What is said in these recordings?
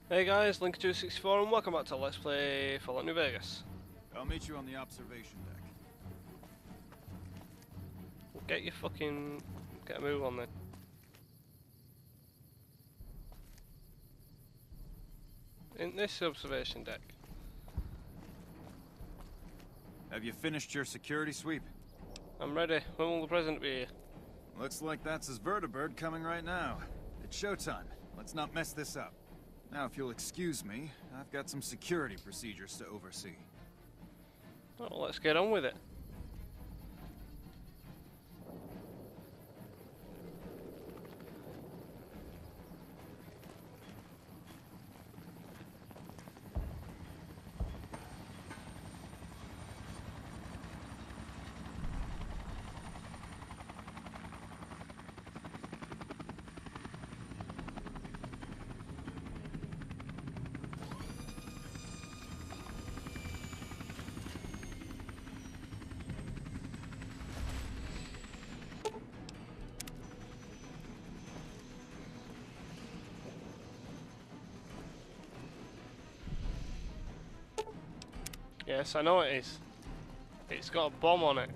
Hey guys, Link264 and welcome back to Let's Play Fallout New Vegas. I'll meet you on the observation deck. Get your fucking... get a move on then. In this observation deck. Have you finished your security sweep? I'm ready. When will the president be here? Looks like that's his vertibird coming right now. It's showtime. Let's not mess this up. Now, if you'll excuse me, I've got some security procedures to oversee. Well, let's get on with it. Yes, I know it is. It's got a bomb on it.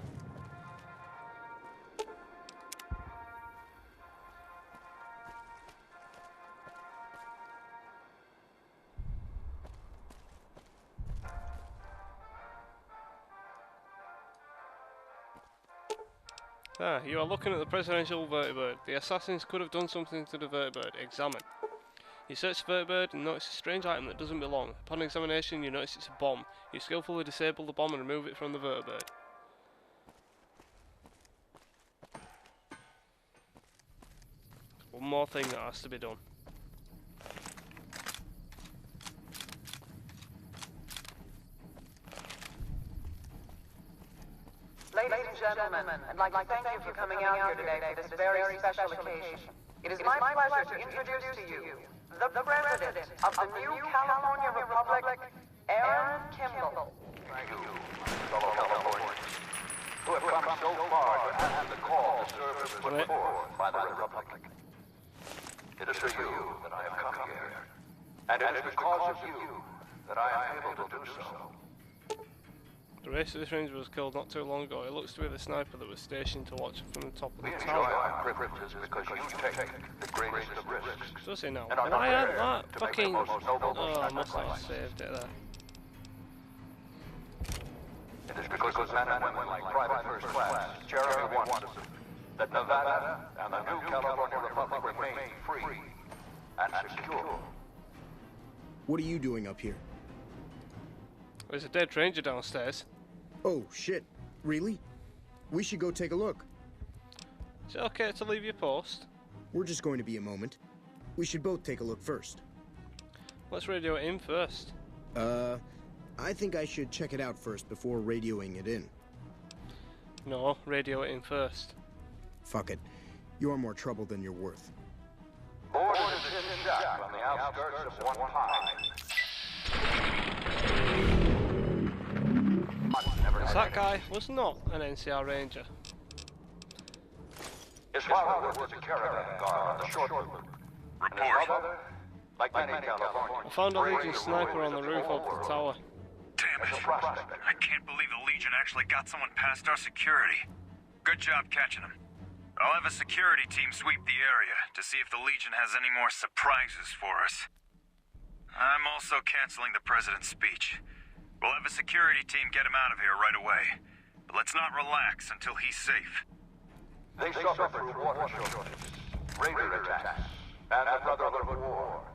Ah, you are looking at the presidential vertibird. The assassins could have done something to the vertibird. Examine. You search the vertibird and notice a strange item that doesn't belong. Upon examination, you notice it's a bomb. You skillfully disable the bomb and remove it from the vertibird. One more thing that has to be done. Ladies and gentlemen, I'd like to thank you for coming out here today for this very special occasion. It is my pleasure to introduce to you the President of the new California Republic, Aaron Kimball. Thank you, fellow Californians, who have come so far to answer the call to serve as put forth by the Republic. It is for you that I have come here, and it is because of you that I am able to do so. The race of this ranger was killed not too long ago. It looks to be the sniper that was stationed to watch from the top of the We enjoy tower. our privileges because you take the greatest of risks. Does he now? And are Why aren't prepared that to make the fucking... most noble Oh, I must have sacrifice. saved it there. It is because men and women like Private First Class Jeremy Watson that Nevada and the new California Republic remain free and secure. What are you doing up here? There's a dead ranger downstairs. Oh, shit. Really? We should go take a look. Is it okay to leave your post? We're just going to be a moment. We should both take a look first. Let's radio it in first. I think I should check it out first before radioing it in. No, radio it in first. Fuck it. You're more trouble than you're worth. Board is this shack on the outskirts of One Pine. That guy was not an NCR ranger. His father was a caravan guard on the short route. And his mother, like many Californians, I found a Legion sniper on the roof of the tower. Damn as a it. prospect. I can't believe the Legion actually got someone past our security. Good job catching him. I'll have a security team sweep the area to see if the Legion has any more surprises for us. I'm also canceling the president's speech. We'll have a security team get him out of here right away. But let's not relax until he's safe. They suffer through water shortages, raider attacks, and the Brotherhood war.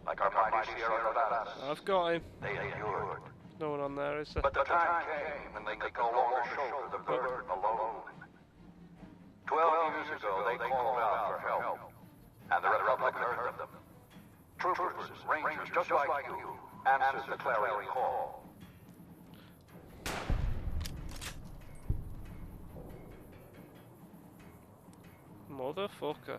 Like our mighty Sierra Nevadas, I've got him. they endured. No one on there, is there? But the time came when they could no longer shoulder the burden alone. 12 years ago, they called out for help, and the Republic heard them. Troopers, rangers, just like you, answered the clarion call. Motherfucker.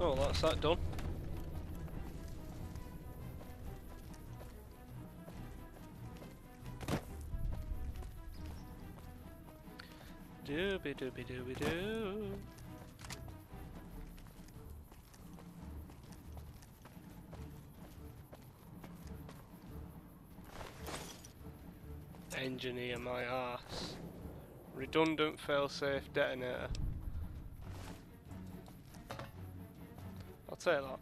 Oh, that's that done. Dooby dooby dooby doo. Engineer my ass. Redundant failsafe detonator. I'll take that.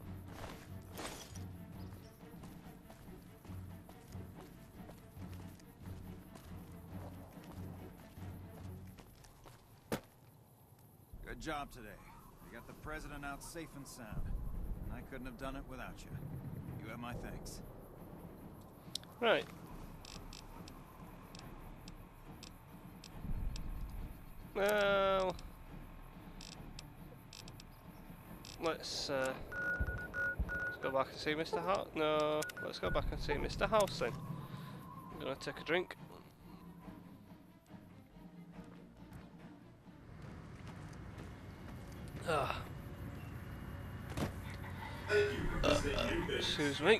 Good job today. You got the president out safe and sound. I couldn't have done it without you. You have my thanks. Right. Well, let's go back and see Mr. House. No, let's go back and see Mr. House then. I'm gonna take a drink. Excuse me.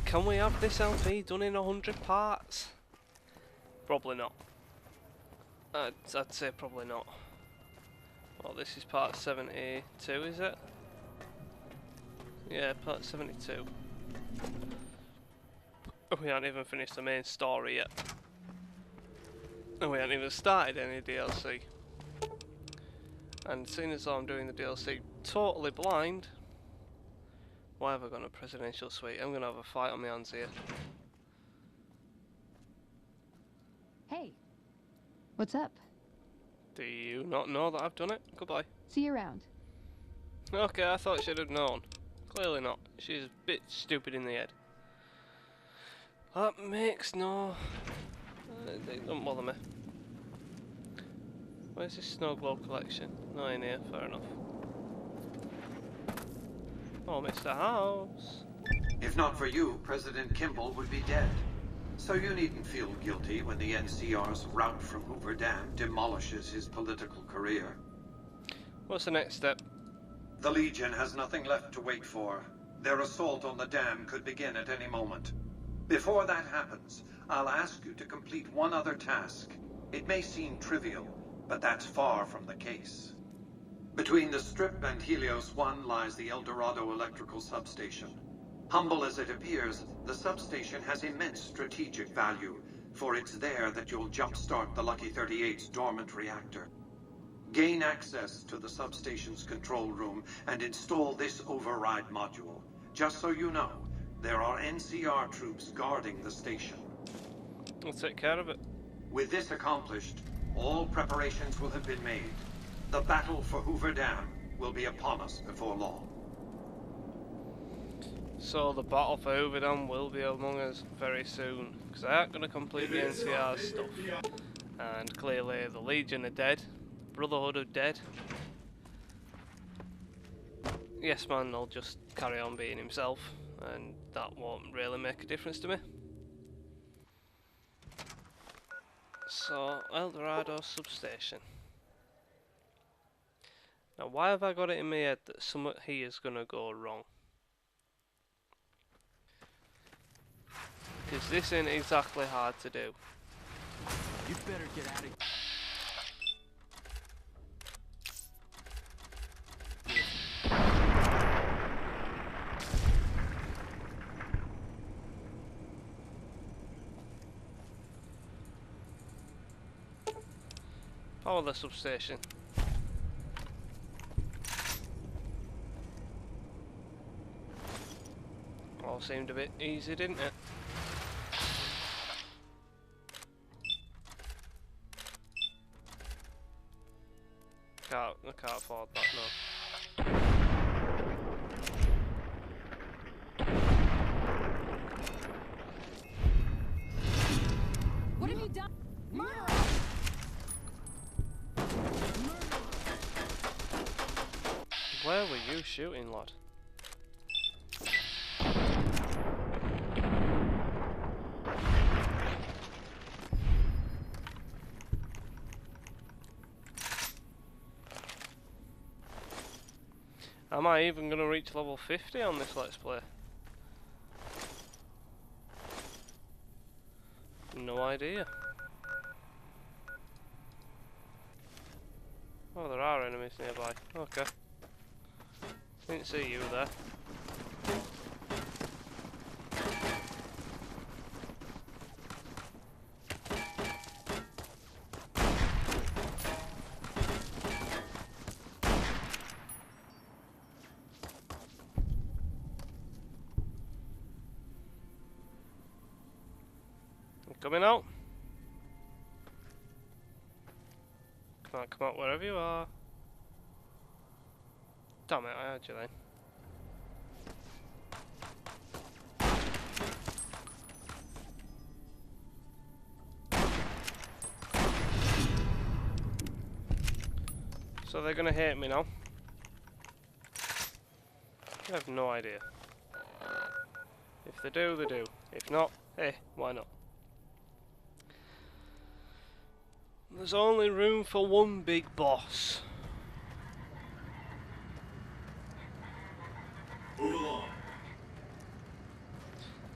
Can we have this LP done in 100 parts? Probably not. I'd say probably not. Well, this is part 72, is it? Yeah, part 72. We haven't even finished the main story yet. And we haven't even started any DLC. And seeing as though I'm doing the DLC totally blind, why have I got a presidential suite? I'm gonna have a fight on my hands here. Hey, what's up? Do you not know that I've done it? Goodbye. See you around. Okay, I thought she'd have known. Clearly not. She's a bit stupid in the head. That makes no... It don't bother me. Where's this snow globe collection? Not in here, fair enough. Oh, Mr. House. If not for you, President Kimball would be dead. So you needn't feel guilty when the NCR's rout from Hoover Dam demolishes his political career. What's the next step? The Legion has nothing left to wait for. Their assault on the dam could begin at any moment. Before that happens, I'll ask you to complete one other task. It may seem trivial, but that's far from the case. Between the Strip and Helios 1 lies the El Dorado electrical substation. Humble as it appears, the substation has immense strategic value, for it's there that you'll jumpstart the Lucky 38's dormant reactor. Gain access to the substation's control room and install this override module. Just so you know, there are NCR troops guarding the station. I'll take care of it. With this accomplished, all preparations will have been made. The battle for Hoover Dam will be upon us before long. So the battle for Hoover Dam will be among us very soon, because I ain't going to complete the NCR stuff. And clearly the Legion are dead, Brotherhood are dead. Yes Man will just carry on being himself, and that won't really make a difference to me. So, El Dorado substation. Now why have I got it in my head that something here is going to go wrong? Because this ain't exactly hard to do. You better get out of Power the substation. All seemed a bit easy, didn't it? I can't afford that, no. What have you done? Murder! Where were you shooting, lad? Am I even going to reach level 50 on this Let's Play? No idea. Oh, there are enemies nearby. Okay. Didn't see you there. You coming out? Can't come out wherever you are. Damn it, I had you then. So they're gonna hate me now? I have no idea. If they do, they do. If not, hey, why not? There's only room for one big boss. Move along.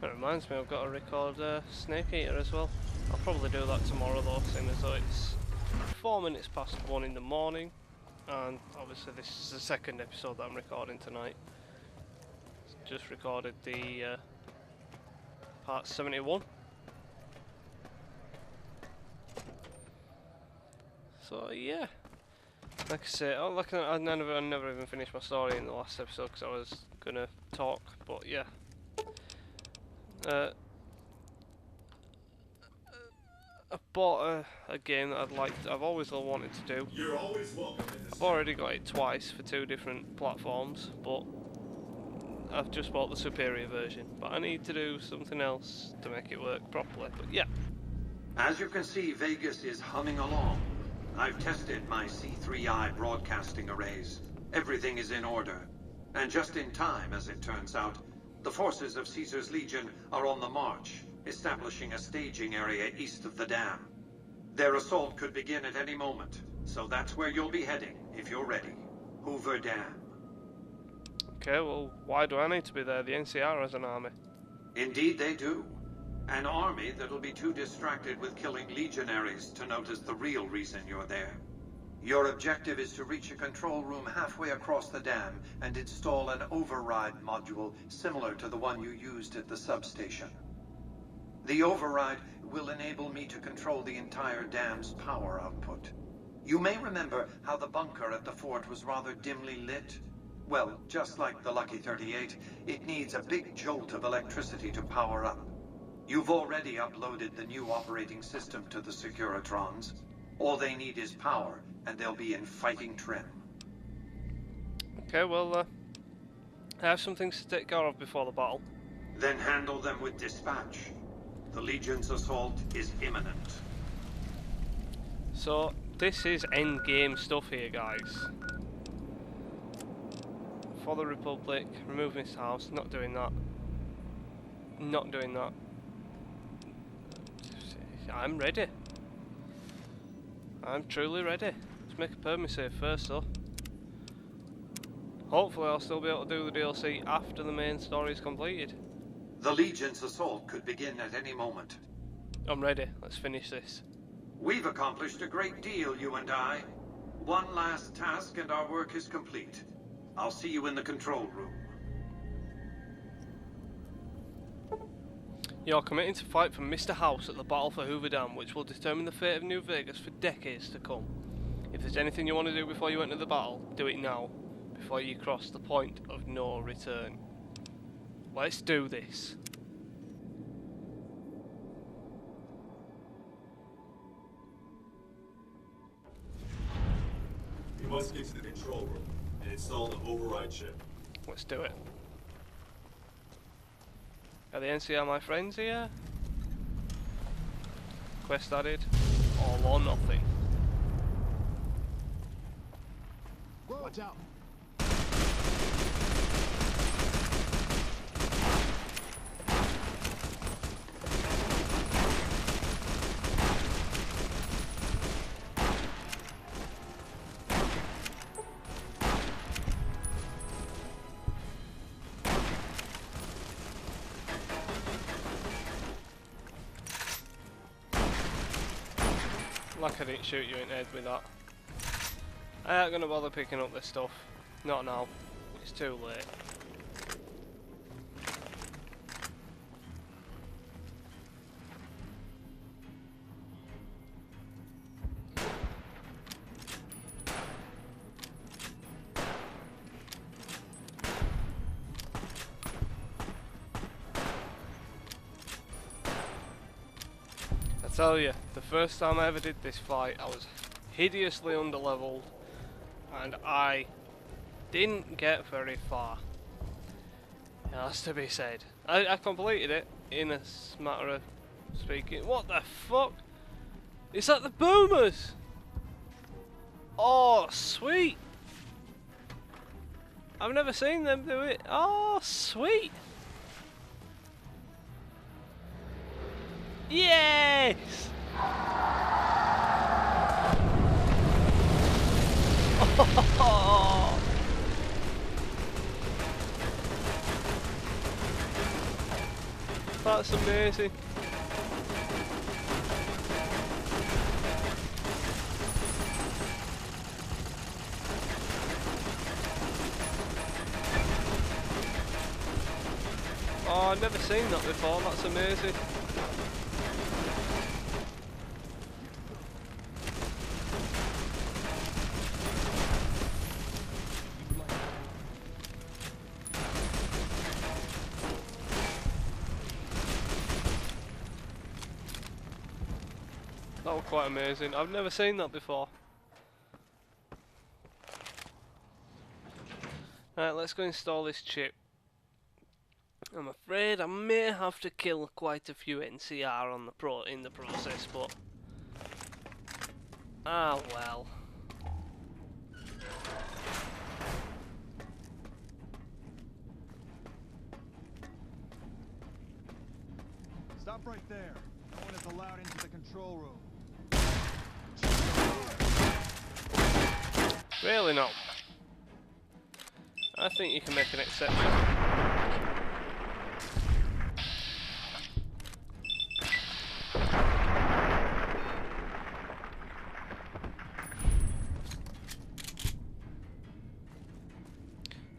That reminds me, I've got to record Snake Eater as well. I'll probably do that tomorrow though, seeing as though it's 4 minutes past 1 in the morning. And obviously this is the second episode that I'm recording tonight. Just recorded the part 71. So yeah, like I say, I never even finished my story in the last episode because I was gonna talk, but yeah. I bought a game that I've always wanted to do. You're always welcome in this. I've already got it twice for 2 different platforms, but I've just bought the superior version. But I need to do something else to make it work properly. But yeah. As you can see, Vegas is humming along. I've tested my C3I broadcasting arrays. Everything is in order. And just in time, as it turns out, the forces of Caesar's Legion are on the march, establishing a staging area east of the dam. Their assault could begin at any moment, so that's where you'll be heading, if you're ready. Hoover Dam. Okay, well, why do I need to be there? The NCR has an army. Indeed they do. An army that'll be too distracted with killing legionaries to notice the real reason you're there. Your objective is to reach a control room halfway across the dam and install an override module similar to the one you used at the substation. The override will enable me to control the entire dam's power output. You may remember how the bunker at the fort was rather dimly lit. Well, just like the Lucky 38, it needs a big jolt of electricity to power up. You've already uploaded the new operating system to the Securitrons. All they need is power, and they'll be in fighting trim. Okay, well, I have some things to take care of before the battle. Then handle them with dispatch. The Legion's assault is imminent. So, this is endgame stuff here, guys. For the Republic, removing this house, not doing that. Not doing that. I'm ready. I'm truly ready. Let's make a permit save first though. Hopefully I'll still be able to do the DLC after the main story is completed. The Legion's assault could begin at any moment. I'm ready. Let's finish this. We've accomplished a great deal, you and I. One last task and our work is complete. I'll see you in the control room. You're committing to fight for Mr. House at the battle for Hoover Dam, which will determine the fate of New Vegas for decades to come. If there's anything you want to do before you enter the battle, do it now, before you cross the point of no return. Let's do this. You must get to the control room and install the override chip. Let's do it. Are the NCR my friends here? Quest added. All or nothing. Watch out. Like I didn't shoot you in the head with that. I ain't gonna bother picking up this stuff. Not now. It's too late. I tell you, the first time I ever did this fight, I was hideously underleveled, and I didn't get very far. It has to be said. I completed it in a matter of speaking. What the fuck? Is that the boomers? Oh, sweet! I've never seen them do it. Oh, sweet! Yes! Oh. That's amazing. Oh, I've never seen that before. That's amazing. That was quite amazing. I've never seen that before. Right, let's go install this chip. I'm afraid I may have to kill quite a few NCR on the in the process, but ah well. Stop right there. No one is allowed into the control room. Really not. I think you can make an exception.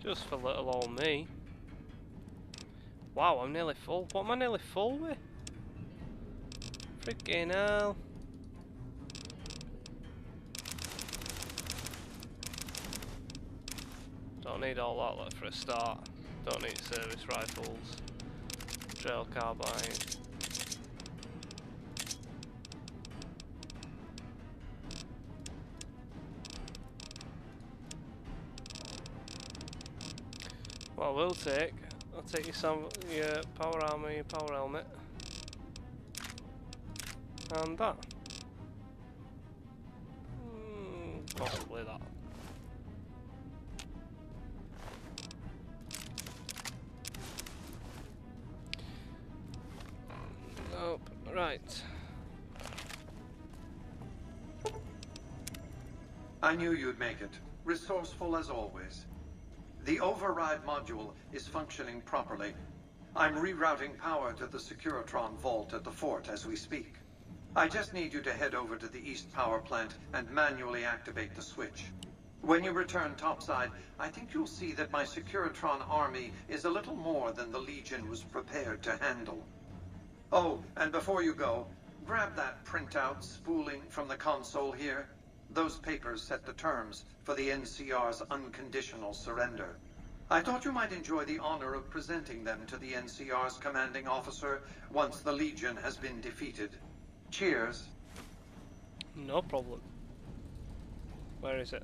Just for little old me. Wow, I'm nearly full. What am I nearly full with? Freaking hell. Don't need all that for a start. Don't need service rifles. Trail carbine. What I will take, I'll take you some your power armor, your power helmet. And that. Possibly that. Nope. Right. I knew you'd make it. Resourceful as always. The override module is functioning properly. I'm rerouting power to the Securitron vault at the fort as we speak. I just need you to head over to the East Power Plant and manually activate the switch. When you return topside, I think you'll see that my Securitron army is a little more than the Legion was prepared to handle. Oh, and before you go, grab that printout spooling from the console here. Those papers set the terms for the NCR's unconditional surrender. I thought you might enjoy the honor of presenting them to the NCR's commanding officer once the Legion has been defeated. Cheers. No problem. Where is it?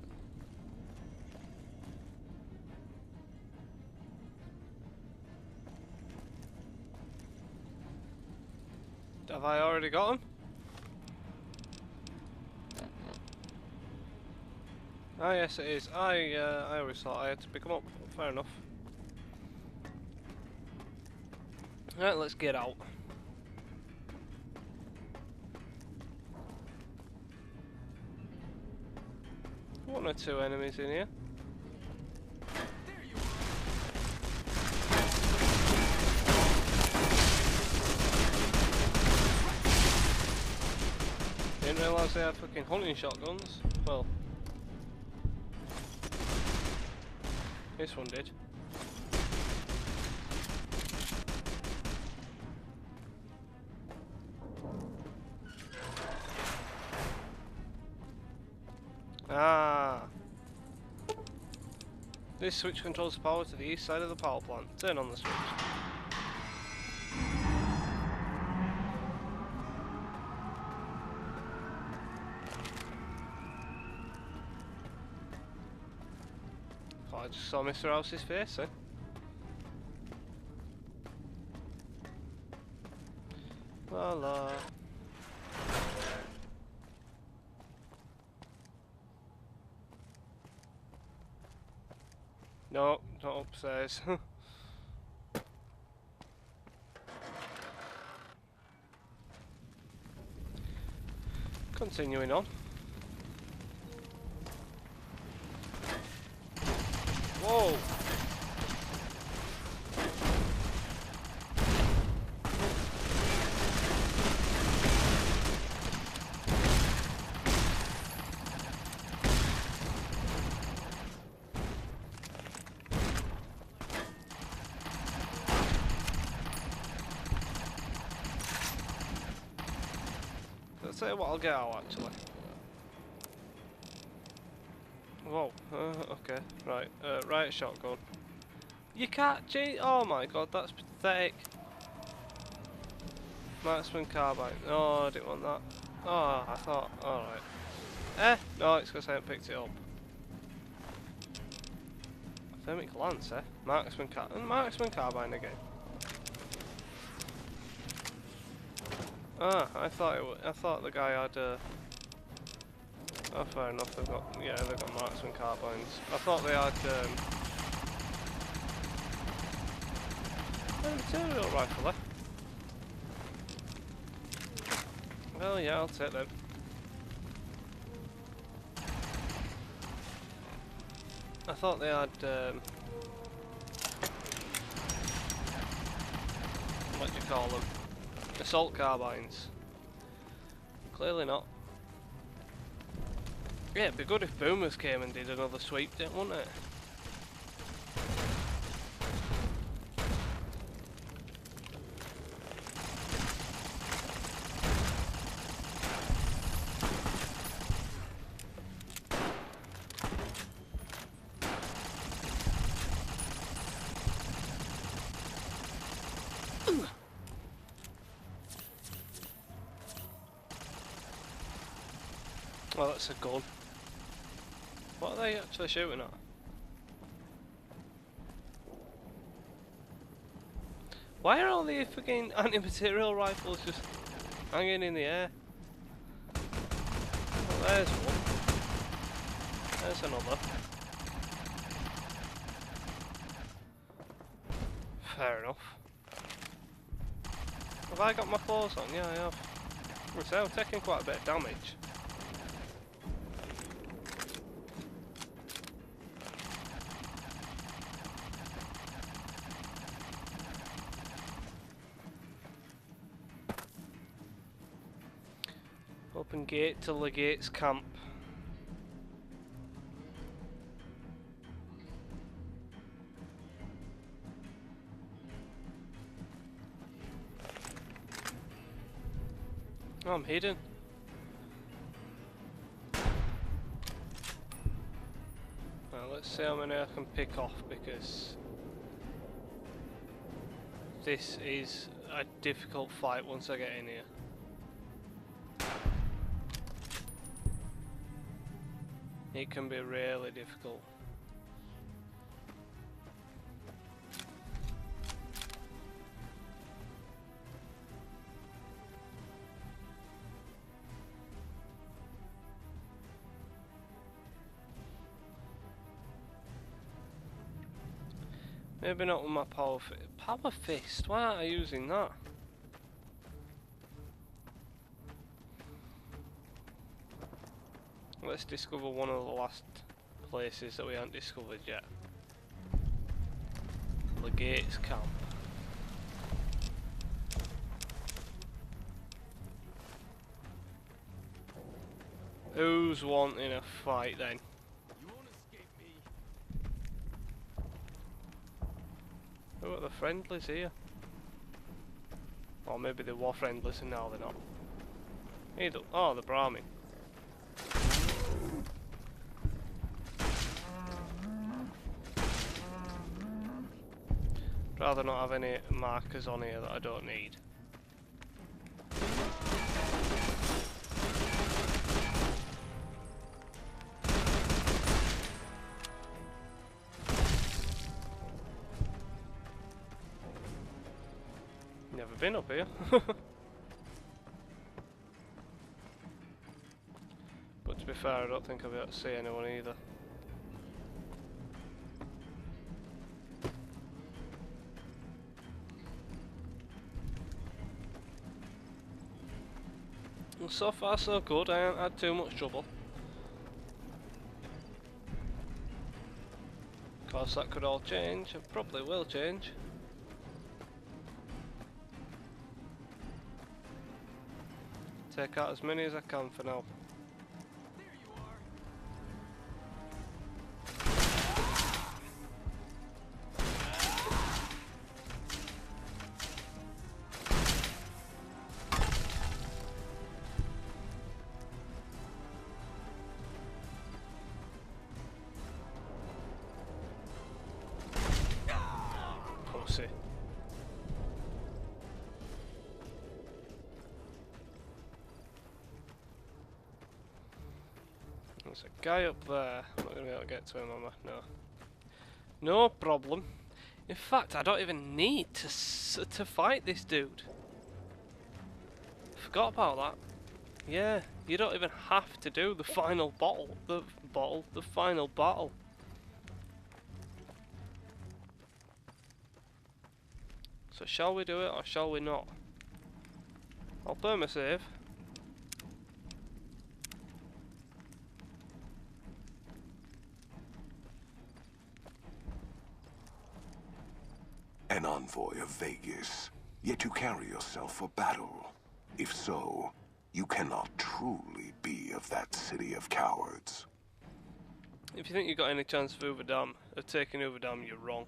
Have I already got him? Ah yes it is. I always thought I had to pick him up. Fair enough. Right, let's get out. One or two enemies in here. Didn't realise realise they had fucking hunting shotguns. Well, this one did. Ah. This switch controls the power to the east side of the power plant. Turn on the switch. Oh, I just saw Mr. House's face, eh? La la. No, not upstairs. Continuing on. Whoa! Let's see what I'll get out actually. Whoa, okay, right, right shotgun. You can't change, oh my god, that's pathetic. Marksman carbine, no, I didn't want that. Oh, I thought, alright. No, it's because I haven't picked it up. Thermic lance, Marksman carbine again. Ah, I thought the guy had oh, fair enough. They've got marksman carbines. I thought they had a material rifle there. Well, yeah, I'll take them. I thought they had what do you call them? Assault carbines. Clearly not. Yeah, it'd be good if boomers came and did another sweep, wouldn't it? Well, that's a gun. What are they actually shooting at? Why are all the fucking anti-material rifles just hanging in the air? Well, there's one. There's another. Fair enough. Have I got my claws on? Yeah, I have. So I'm taking quite a bit of damage. Open gate to Legate's camp. Oh, I'm hidden. Well, let's see how many I can pick off, because this is a difficult fight once I get in here. It can be really difficult. Maybe not with my power fist. Why aren't I using that? Let's discover one of the last places that we haven't discovered yet. Legate's camp. Who's wanting a fight then? Who are the friendlies here? Or maybe they were friendlies and now they're not. Either. Oh, the Brahmin. Rather not have any markers on here that I don't need. Never been up here. But to be fair, I don't think I'll be able to see anyone either. Well, so far so good, I haven't had too much trouble. Of course that could all change, it probably will change. Take out as many as I can for now. Pussy. There's a guy up there. I'm not going to be able to get to him, am I? No. No problem. In fact, I don't even need to fight this dude. Forgot about that. Yeah, you don't even have to do the final the final battle. So shall we do it or shall we not? I'll burn my save. An envoy of Vegas, yet you carry yourself for battle. If so, you cannot truly be of that city of cowards. If you think you got any chance of taking Uverdam, you're wrong.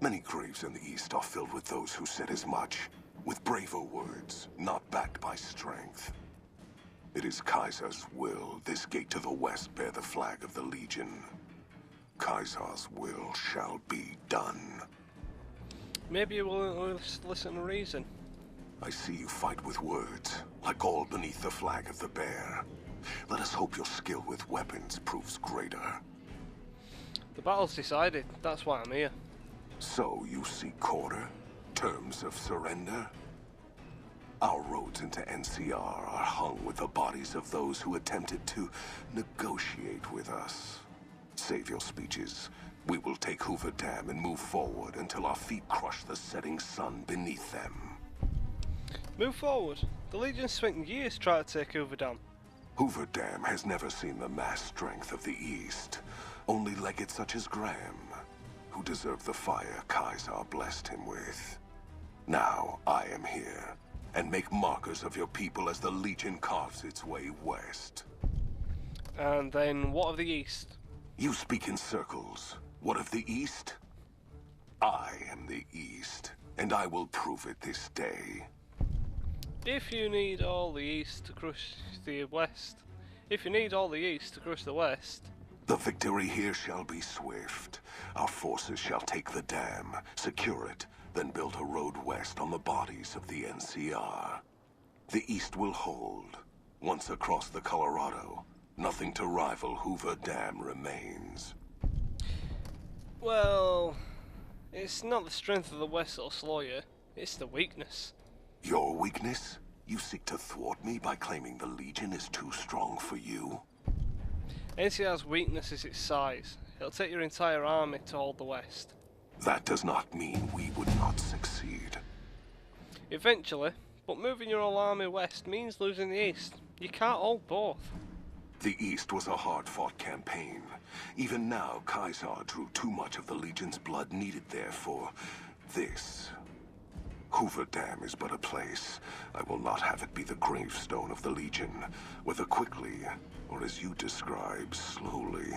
Many graves in the East are filled with those who said as much, with braver words, not backed by strength. It is Kaiser's will this gate to the west bear the flag of the Legion. Kaiser's will shall be done. Maybe you will listen to reason. I see you fight with words, like all beneath the flag of the bear. Let us hope your skill with weapons proves greater. The battle's decided, that's why I'm here. So you seek quarter? Terms of surrender? Our roads into NCR are hung with the bodies of those who attempted to negotiate with us. Save your speeches. We will take Hoover Dam and move forward until our feet crush the setting sun beneath them. Move forward? The Legion spent years trying to take Hoover Dam. Hoover Dam has never seen the mass strength of the East. Only legates such as Graham, who deserve the fire Kaiser blessed him with. Now I am here, and make markers of your people as the Legion carves its way west. And then what of the East? You speak in circles. What of the East? I am the East, and I will prove it this day. If you need all the East to crush the West, The victory here shall be swift. Our forces shall take the dam, secure it, then build a road west on the bodies of the NCR. The East will hold. Once across the Colorado, nothing to rival Hoover Dam remains. Well, it's not the strength of the West that'll slow you, it's the weakness. Your weakness? You seek to thwart me by claiming the Legion is too strong for you? NCR's weakness is its size. It'll take your entire army to hold the West. That does not mean we would not succeed. Eventually, but moving your whole army west means losing the East. You can't hold both. The East was a hard-fought campaign. Even now, Kaiser drew too much of the Legion's blood needed there for this. Hoover Dam is but a place. I will not have it be the gravestone of the Legion, whether quickly, or as you describe, slowly,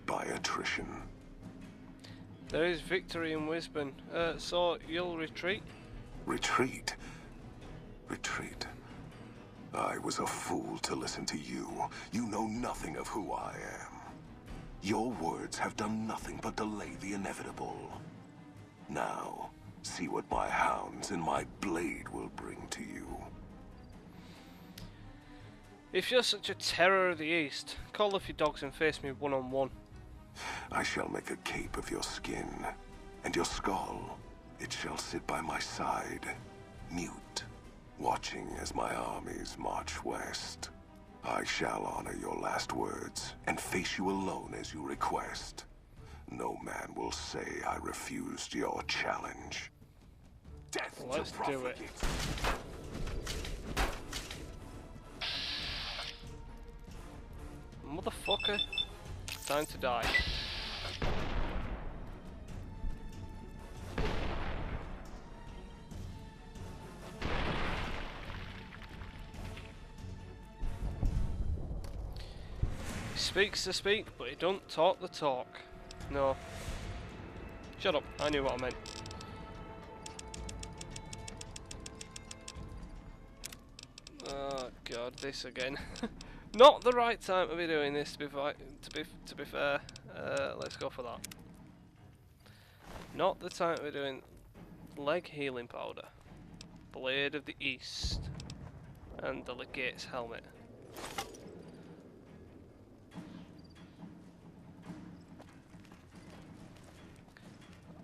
by attrition. There is victory in Wisbon. So you'll retreat? Retreat? Retreat? I was a fool to listen to you. You know nothing of who I am. Your words have done nothing but delay the inevitable. Now, see what my hounds and my blade will bring to you. If you're such a terror of the East, call off your dogs and face me one-on-one. I shall make a cape of your skin, and your skull, it shall sit by my side, mute, watching as my armies march west. I shall honor your last words, and face you alone as you request. No man will say I refused your challenge. Death Let's to do it. Motherfucker. Time to die. He speaks the speak, but he don't talk the talk. No. Shut up, I knew what I meant. Oh god, this again. Not the right time to be doing this. To be fair, let's go for that. Not the time to be doing leg healing powder, blade of the East, and the legate's helmet.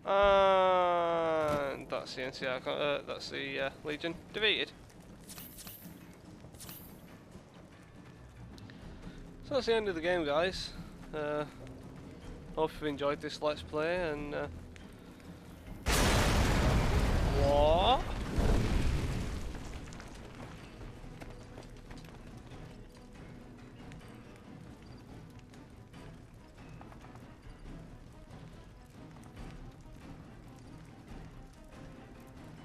And that's the NCR. That's the Legion defeated. So that's the end of the game, guys. Hope you've enjoyed this Let's Play, and what?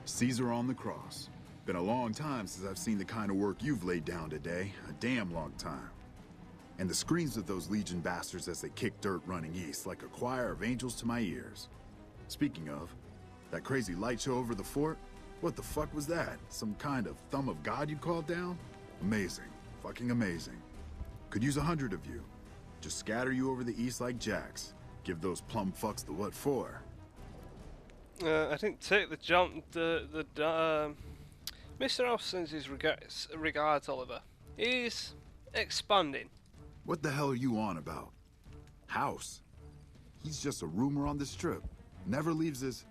Caesar on the cross. Been a long time since I've seen the kind of work you've laid down today. A damn long time. And the screams of those Legion bastards as they kick dirt running east like a choir of angels to my ears. Speaking of, that crazy light show over the fort? What the fuck was that? Some kind of thumb of God you called down? Amazing. Fucking amazing. Could use 100 of you. Just scatter you over the east like jacks. Give those plum fucks the what for. I think take the jump. Mr. House sends his regards, Oliver. He's expanding. What the hell are you on about? House? He's just a rumor on the strip. Never leaves his...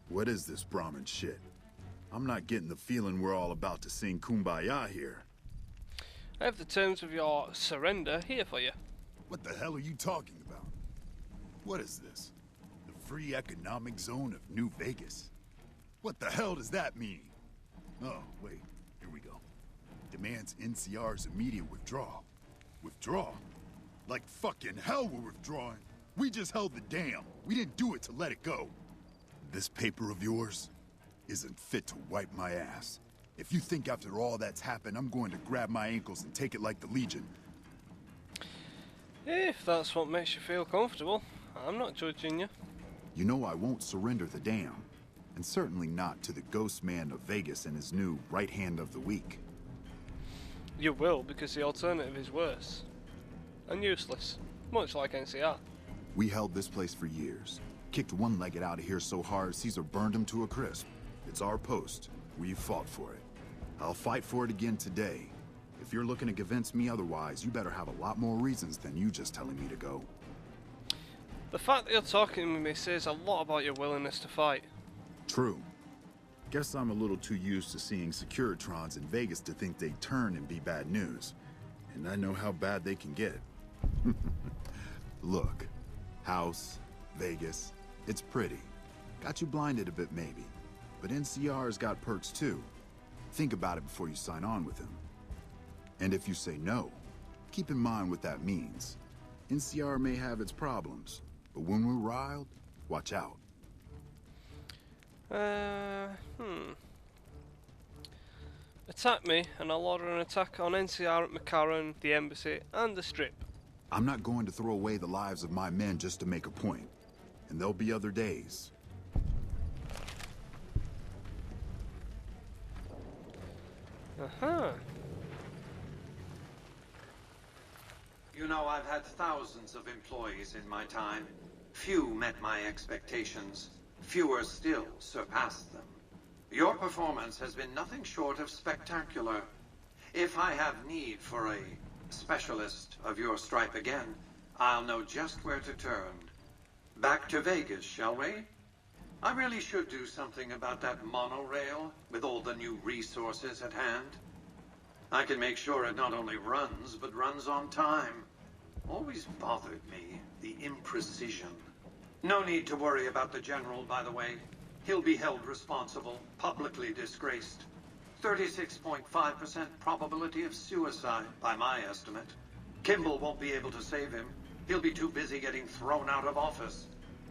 What is this Brahmin shit? I'm not getting the feeling we're all about to sing Kumbaya here. I have the terms of your surrender here for you. What the hell are you talking about? What is this? The free economic zone of New Vegas? What the hell does that mean? Oh, wait, here we go. Demands NCR's immediate withdrawal. Withdraw? Like fucking hell we're withdrawing. We just held the dam. We didn't do it to let it go. This paper of yours isn't fit to wipe my ass. If you think after all that's happened, I'm going to grab my ankles and take it like the Legion. If that's what makes you feel comfortable, I'm not judging you. You know I won't surrender the dam. And certainly not to the ghost man of Vegas and his new right hand of the week. You will, because the alternative is worse. And useless. Much like NCR. We held this place for years. Kicked one-legged out of here so hard Caesar burned him to a crisp. It's our post. We fought for it. I'll fight for it again today. If you're looking to convince me otherwise, you better have a lot more reasons than you just telling me to go. The fact that you're talking with me says a lot about your willingness to fight. True. Guess I'm a little too used to seeing Securitrons in Vegas to think they turn and be bad news. And I know how bad they can get. Look, House, Vegas, it's pretty. Got you blinded a bit maybe. But NCR's got perks too. Think about it before you sign on with him. And if you say no, keep in mind what that means. NCR may have its problems, but when we're riled, watch out. Attack me, and I'll order an attack on NCR at McCarran, the Embassy, and the Strip. I'm not going to throw away the lives of my men just to make a point. And there'll be other days. You know, I've had thousands of employees in my time. Few met my expectations. Fewer still surpassed them. Your performance has been nothing short of spectacular. If I have need for a specialist of your stripe again, I'll know just where to turn. Back to Vegas, shall we? I really should do something about that monorail with all the new resources at hand. I can make sure it not only runs, but runs on time. Always bothered me, the imprecision. No need to worry about the General, by the way. He'll be held responsible, publicly disgraced. 36.5% probability of suicide, by my estimate. Kimball won't be able to save him. He'll be too busy getting thrown out of office.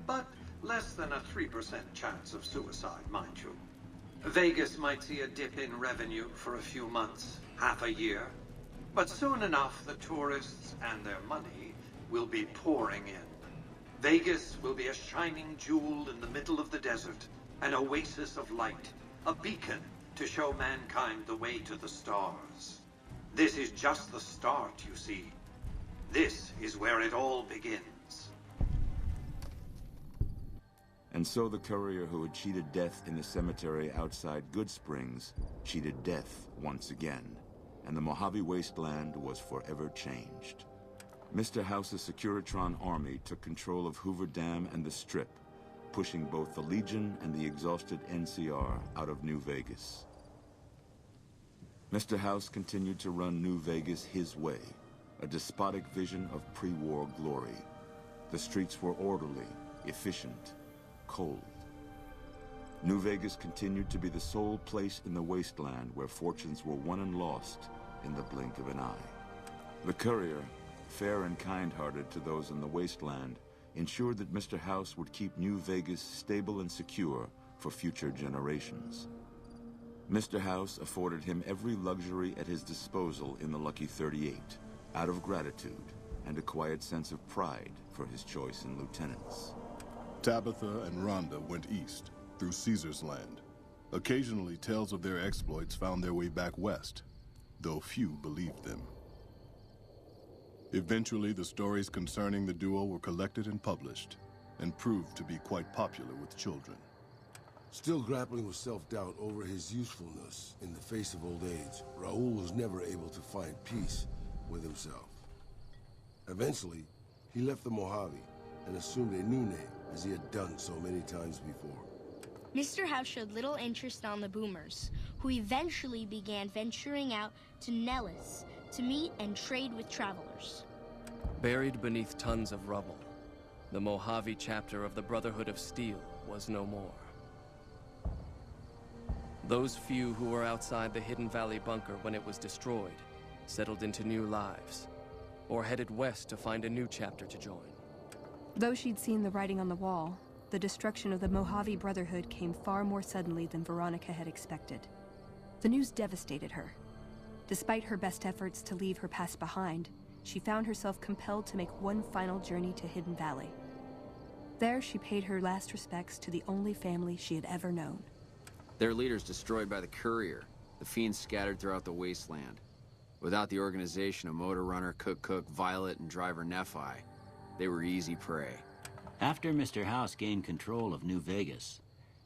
But less than a 3% chance of suicide, mind you. Vegas might see a dip in revenue for a few months, half a year. But soon enough, the tourists and their money will be pouring in. Vegas will be a shining jewel in the middle of the desert, an oasis of light, a beacon to show mankind the way to the stars. This is just the start, you see. This is where it all begins. And so the courier who had cheated death in the cemetery outside Good Springs cheated death once again, and the Mojave Wasteland was forever changed. Mr. House's Securitron army took control of Hoover Dam and the Strip, pushing both the Legion and the exhausted NCR out of New Vegas. Mr. House continued to run New Vegas his way, a despotic vision of pre-war glory. The streets were orderly, efficient, cold. New Vegas continued to be the sole place in the wasteland where fortunes were won and lost in the blink of an eye. The courier, fair and kind-hearted to those in the wasteland, ensured that Mr. House would keep New Vegas stable and secure for future generations. Mr. House afforded him every luxury at his disposal in the Lucky 38, out of gratitude and a quiet sense of pride for his choice in lieutenants. Tabitha and Rhonda went east, through Caesar's land. Occasionally, tales of their exploits found their way back west, though few believed them. Eventually, the stories concerning the duo were collected and published, and proved to be quite popular with children. Still grappling with self-doubt over his usefulness in the face of old age, Raul was never able to find peace with himself. Eventually, he left the Mojave and assumed a new name, as he had done so many times before. Mr. House showed little interest on the Boomers, who eventually began venturing out to Nellis to meet and trade with travelers. Buried beneath tons of rubble, the Mojave chapter of the Brotherhood of Steel was no more. Those few who were outside the Hidden Valley bunker when it was destroyed settled into new lives, or headed west to find a new chapter to join. Though she'd seen the writing on the wall, the destruction of the Mojave Brotherhood came far more suddenly than Veronica had expected. The news devastated her. Despite her best efforts to leave her past behind, she found herself compelled to make one final journey to Hidden Valley. There, she paid her last respects to the only family she had ever known. Their leaders destroyed by the courier, the fiends scattered throughout the wasteland. Without the organization of Motor Runner, Cook, Violet, and driver Nephi, they were easy prey. After Mr. House gained control of New Vegas,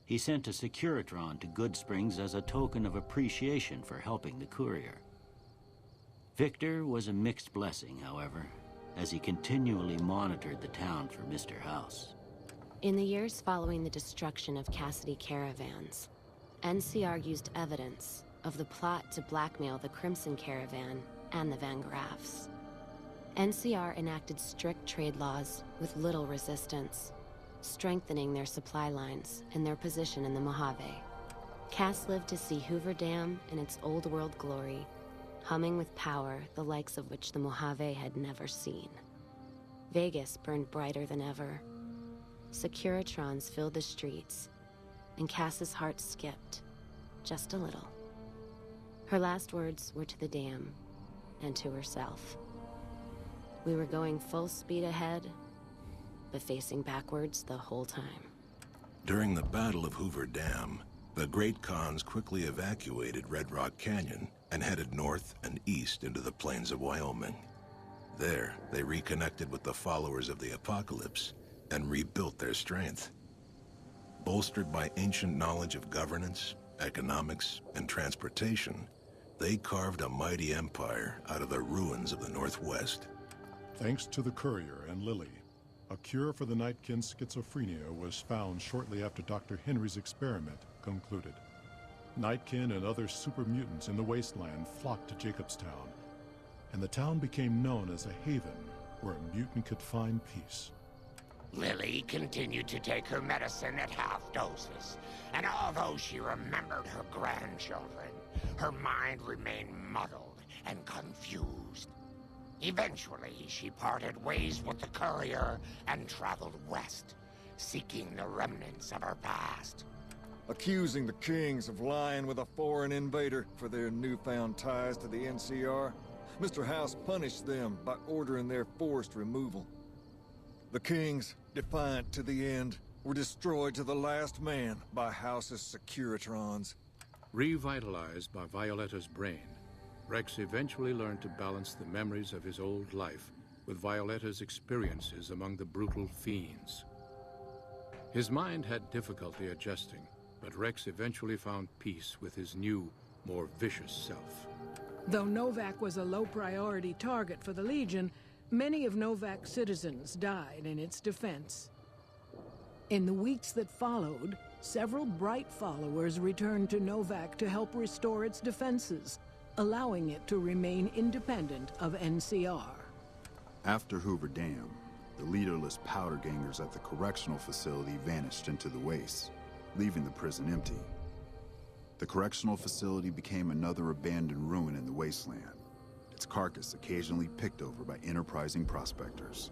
he sent a Securitron to Good Springs as a token of appreciation for helping the courier. Victor was a mixed blessing, however, as he continually monitored the town for Mr. House. In the years following the destruction of Cassidy Caravans, NCR used evidence of the plot to blackmail the Crimson Caravan and the Van Graffs. NCR enacted strict trade laws with little resistance, strengthening their supply lines and their position in the Mojave. Cass lived to see Hoover Dam in its old world glory, humming with power the likes of which the Mojave had never seen. Vegas burned brighter than ever. Securitrons filled the streets, and Cass's heart skipped, just a little. Her last words were to the dam, and to herself. We were going full speed ahead, but facing backwards the whole time. During the Battle of Hoover Dam, the Great Khans quickly evacuated Red Rock Canyon and headed north and east into the plains of Wyoming. There, they reconnected with the followers of the Apocalypse and rebuilt their strength. Bolstered by ancient knowledge of governance, economics, and transportation, they carved a mighty empire out of the ruins of the Northwest. Thanks to the Courier and Lily, a cure for the Nightkin's schizophrenia was found shortly after Dr. Henry's experiment concluded. Nightkin and other super mutants in the wasteland flocked to Jacobstown, and the town became known as a haven where a mutant could find peace. Lily continued to take her medicine at half doses, and although she remembered her grandchildren, her mind remained muddled and confused. Eventually, she parted ways with the Courier and traveled west, seeking the remnants of her past. Accusing the Kings of lying with a foreign invader for their newfound ties to the NCR, Mr. House punished them by ordering their forced removal. The Kings, defiant to the end, were destroyed to the last man by House's Securitrons. Revitalized by Violetta's brain, Rex eventually learned to balance the memories of his old life with Violetta's experiences among the brutal fiends. His mind had difficulty adjusting, but Rex eventually found peace with his new, more vicious self. Though Novak was a low-priority target for the Legion, many of Novak's citizens died in its defense. In the weeks that followed, several Bright followers returned to Novak to help restore its defenses, allowing it to remain independent of NCR. After Hoover Dam, the leaderless powder gangers at the correctional facility vanished into the wastes, leaving the prison empty. The correctional facility became another abandoned ruin in the wasteland, its carcass occasionally picked over by enterprising prospectors.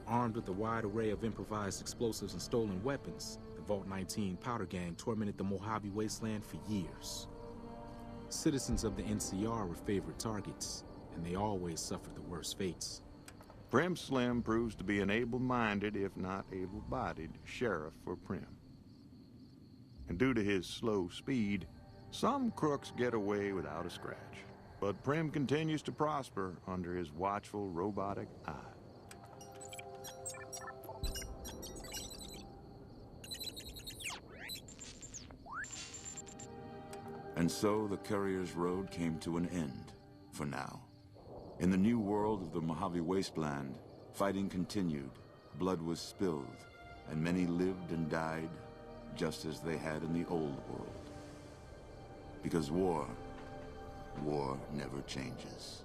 Armed with a wide array of improvised explosives and stolen weapons, the Vault 19 powder gang tormented the Mojave wasteland for years. Citizens of the NCR were favorite targets, and they always suffered the worst fates. Prim Slim proves to be an able-minded, if not able-bodied, sheriff for Prim. And due to his slow speed, some crooks get away without a scratch. But Prim continues to prosper under his watchful, robotic eye. And so the Courier's road came to an end, for now. In the new world of the Mojave Wasteland, fighting continued, blood was spilled, and many lived and died just as they had in the old world. Because war never changes.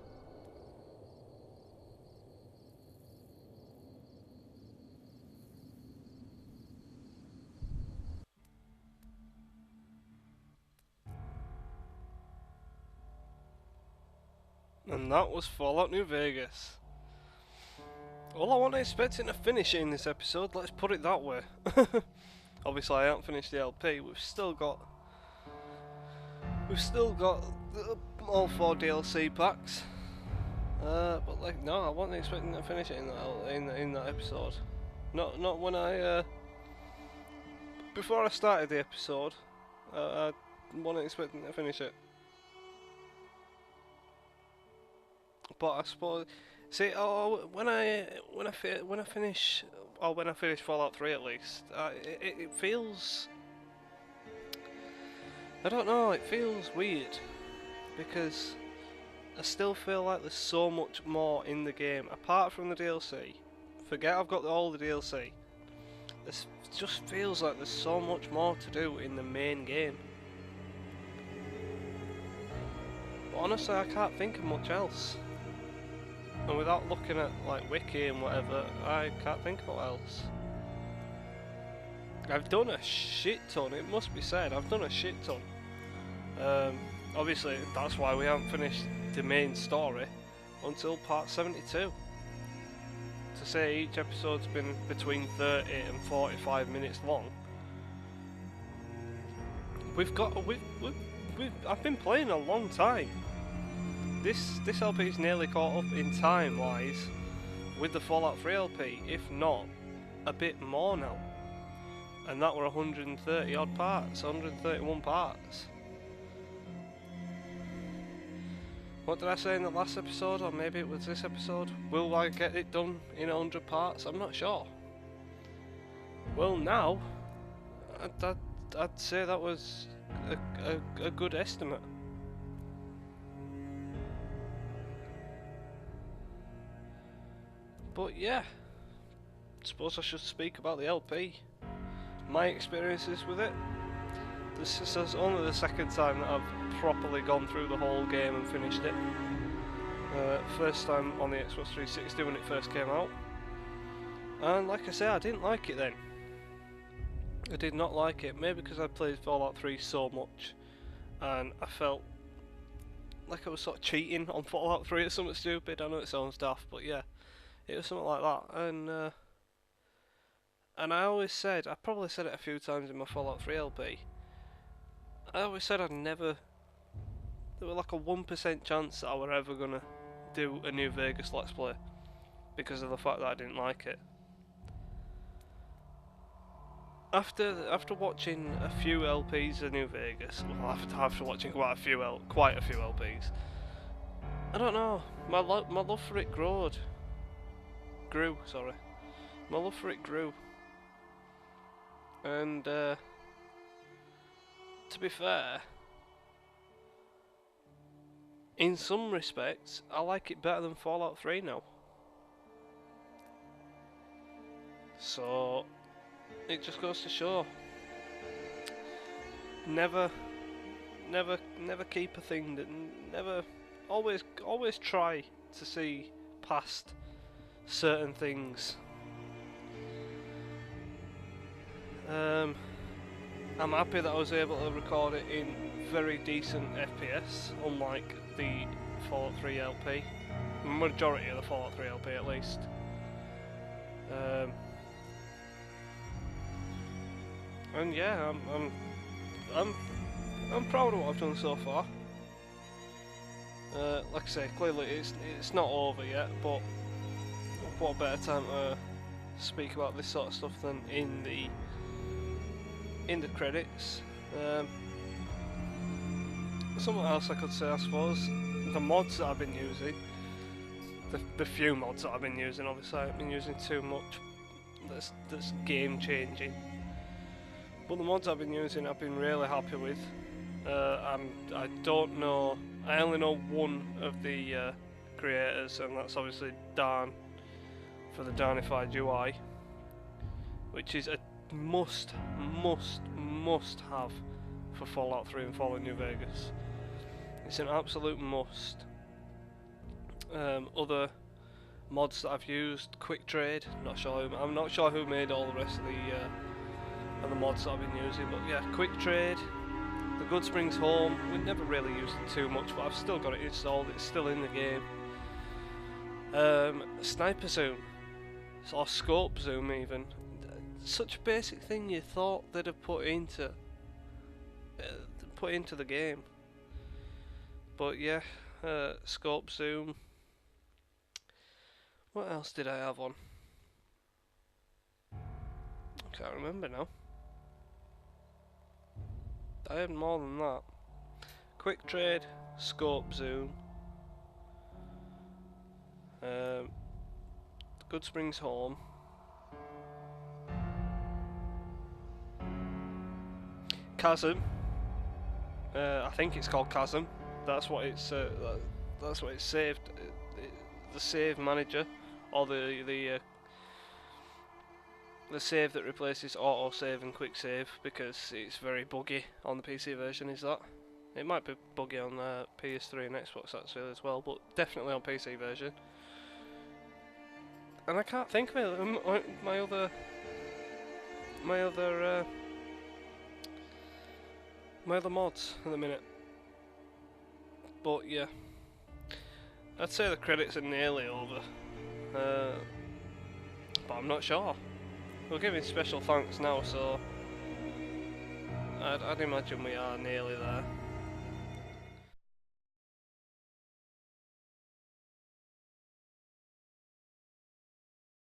And that was Fallout New Vegas. Well, I wasn't expecting to finish it in this episode, let's put it that way. Obviously I haven't finished the LP, we've still got all 4 DLC packs. But like, no, I wasn't expecting to finish it in that episode. Not when I before I started the episode, I wasn't expecting to finish it. But I suppose, see, when I finish Fallout 3 at least, it feels, I don't know, it feels weird, because I still feel like there's so much more in the game, apart from the DLC. Forget I've got all the DLC. It just feels like there's so much more to do in the main game. But honestly, I can't think of much else. And without looking at like wiki and whatever, I can't think of what else. I've done a shit ton, it must be said, I've done a shit ton. Obviously that's why we haven't finished the main story until part 72. to say each episode's been between 30 and 45 minutes long. I've been playing a long time. This LP is nearly caught up in time wise with the Fallout 3 LP, if not a bit more now. And that were 130 odd parts, 131 parts. What did I say in the last episode, or maybe it was this episode? Will I get it done in 100 parts? I'm not sure. Well, now, I'd say that was a good estimate. But yeah, suppose I should speak about the LP. My experiences with it. This is only the second time that I've properly gone through the whole game and finished it. First time on the Xbox 360 when it first came out. And like I say, I didn't like it then. I did not like it, maybe because I played Fallout 3 so much and I felt like I was sort of cheating on Fallout 3 or something stupid. I know it sounds daft, but yeah, it was something like that. And I always said, I probably said it a few times in my Fallout 3 LP, I always said I'd never, there was like a 1% chance that I were ever gonna do a New Vegas Let's Play because of the fact that I didn't like it. After watching a few LPs of New Vegas, well, after watching quite a few LPs, I don't know, my love for it grew. My love for it grew. And to be fair, in some respects, I like it better than Fallout 3 now. So it just goes to show, never keep a thing that always try to see past certain things. I'm happy that I was able to record it in very decent FPS, unlike the Fallout 3 LP, majority of the Fallout 3 LP at least. And yeah, I'm proud of what I've done so far. Like I say, clearly it's not over yet, but what better time to speak about this sort of stuff than in the credits. Something else I could say, I suppose, the mods that I've been using, the few mods that I've been using, obviously I haven't been using too much that's game changing, but the mods I've been using I've been really happy with. I don't know, I only know one of the creators, and that's obviously Dan for the Danified UI, which is a must have for Fallout 3 and Fallout New Vegas. It's an absolute must. Other mods that I've used, Quick Trade, I'm not sure who made all the rest of the mods that I've been using, but yeah, Quick Trade, the Good Springs Home, we never really used it too much, but I've still got it installed, it's still in the game. Sniper Zoom, or Scope Zoom even, such a basic thing you thought they'd have put into the game. But yeah, Scope Zoom. What else did I have on? I can't remember now. I had more than that. Quick Trade, Scope Zoom, Good Springs Home, Chasm. I think it's called Chasm. That's what it's saved. The save manager, or the save that replaces auto save and quick save, because it's very buggy on the PC version. Is that? It might be buggy on PS3 and Xbox actually as well, but definitely on PC version. And I can't think of it. My other mods at the minute. But yeah, I'd say the credits are nearly over. but I'm not sure. We're giving special thanks now, so I'd imagine we are nearly there.